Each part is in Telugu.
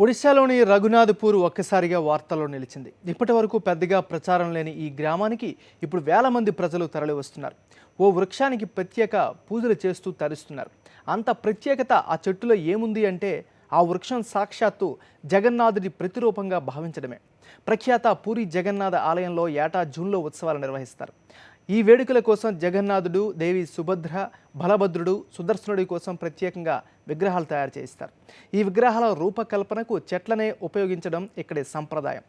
ఒడిశాలోని రఘునాథపూర్ ఒక్కసారిగా వార్తల్లో నిలిచింది. ఇప్పటి వరకు పెద్దగా ప్రచారం లేని ఈ గ్రామానికి ఇప్పుడు వేల మంది ప్రజలు తరలి వస్తున్నారు. ఓ వృక్షానికి ప్రత్యేక పూజలు చేస్తూ తరిస్తున్నారు. అంత ప్రత్యేకత ఆ చెట్టులో ఏముంది అంటే ఆ వృక్షం సాక్షాత్తు జగన్నాథుడి ప్రతిరూపంగా భావించడమే. ప్రఖ్యాత పూరి జగన్నాథ ఆలయంలో ఏటా జూన్లో ఉత్సవాలు నిర్వహిస్తారు. ఈ వేడుకల కోసం జగన్నాథుడు, దేవి సుభద్ర, బలభద్రుడు, సుదర్శనుడి కోసం ప్రత్యేకంగా విగ్రహాలు తయారు చేయిస్తారు. ఈ విగ్రహాల రూపకల్పనకు చెట్లనే ఉపయోగించడం ఇక్కడి సంప్రదాయం.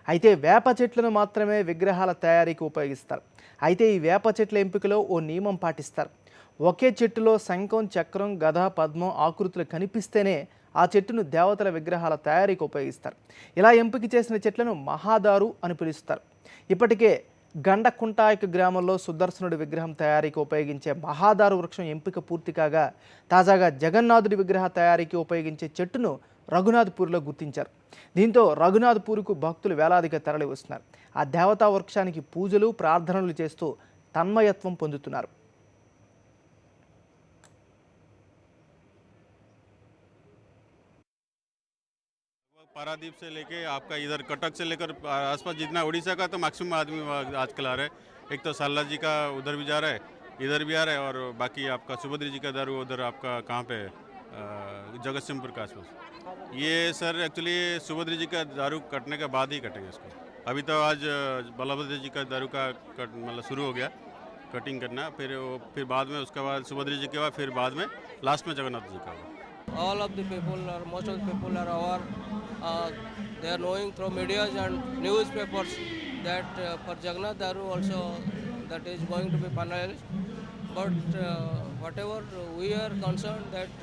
అయితే వేప చెట్లను మాత్రమే విగ్రహాల తయారీకి ఉపయోగిస్తారు. అయితే ఈ వేప చెట్ల ఎంపికలో ఓ నియమం పాటిస్తారు. ఒకే చెట్టులో శంఖం, చక్రం, గద, పద్మం ఆకృతులు కనిపిస్తేనే ఆ చెట్టును దేవతల విగ్రహాల తయారీకి ఉపయోగిస్తారు. ఇలా ఎంపిక చేసిన చెట్లను మహాదారు అని పిలుస్తారు. ఇప్పటికే గండకుంటాయక గ్రామంలో సుదర్శనుడి విగ్రహం తయారీకి ఉపయోగించే మహాదారు వృక్షం ఎంపిక పూర్తి కాగా తాజాగా జగన్నాథుడి విగ్రహ తయారీకి ఉపయోగించే చెట్టును రఘునాథపూర్లో గుర్తించారు. దీంతో రఘునాథపూర్కు భక్తులు వేలాదిగా తరలి వస్తున్నారు. ఆ దేవతా వృక్షానికి పూజలు, ప్రార్థనలు చేస్తూ తన్మయత్వం పొందుతున్నారు. पारादीप से लेके आपका इधर कटक से लेकर आसपास जितना उड़ीसा का तो मैक्सिमम आदमी आजकल आ रहे हैं। एक तो साला जी का उधर भी जा रहा है, इधर भी आ रहा है, और बाकी आपका सुभद्री जी का दारू उधर आपका कहाँ पे जगत सिंहपुर के आसपास। ये सर एक्चुअली सुभद्री जी का दारू कटने के बाद ही कटेंगे इसको। अभी तो आज बलभद्र जी का दारू का मतलब शुरू हो गया कटिंग करना, फिर बाद में उसके बाद सुभद्री जी के बाद फिर बाद में लास्ट में जगन्नाथ जी का। All of the people or most of the people are aware, they are knowing through medias and newspapers that for Jagannath Daru also that is going to be finalized. But whatever we are concerned that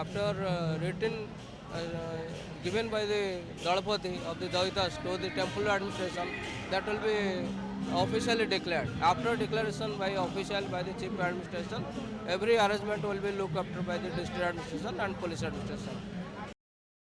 after written given by the Dalapati of the Daitas to the temple administration, that will be officially declared. After declaration by official by the chief administration, every arrangement will be looked after by the district administration and police administration.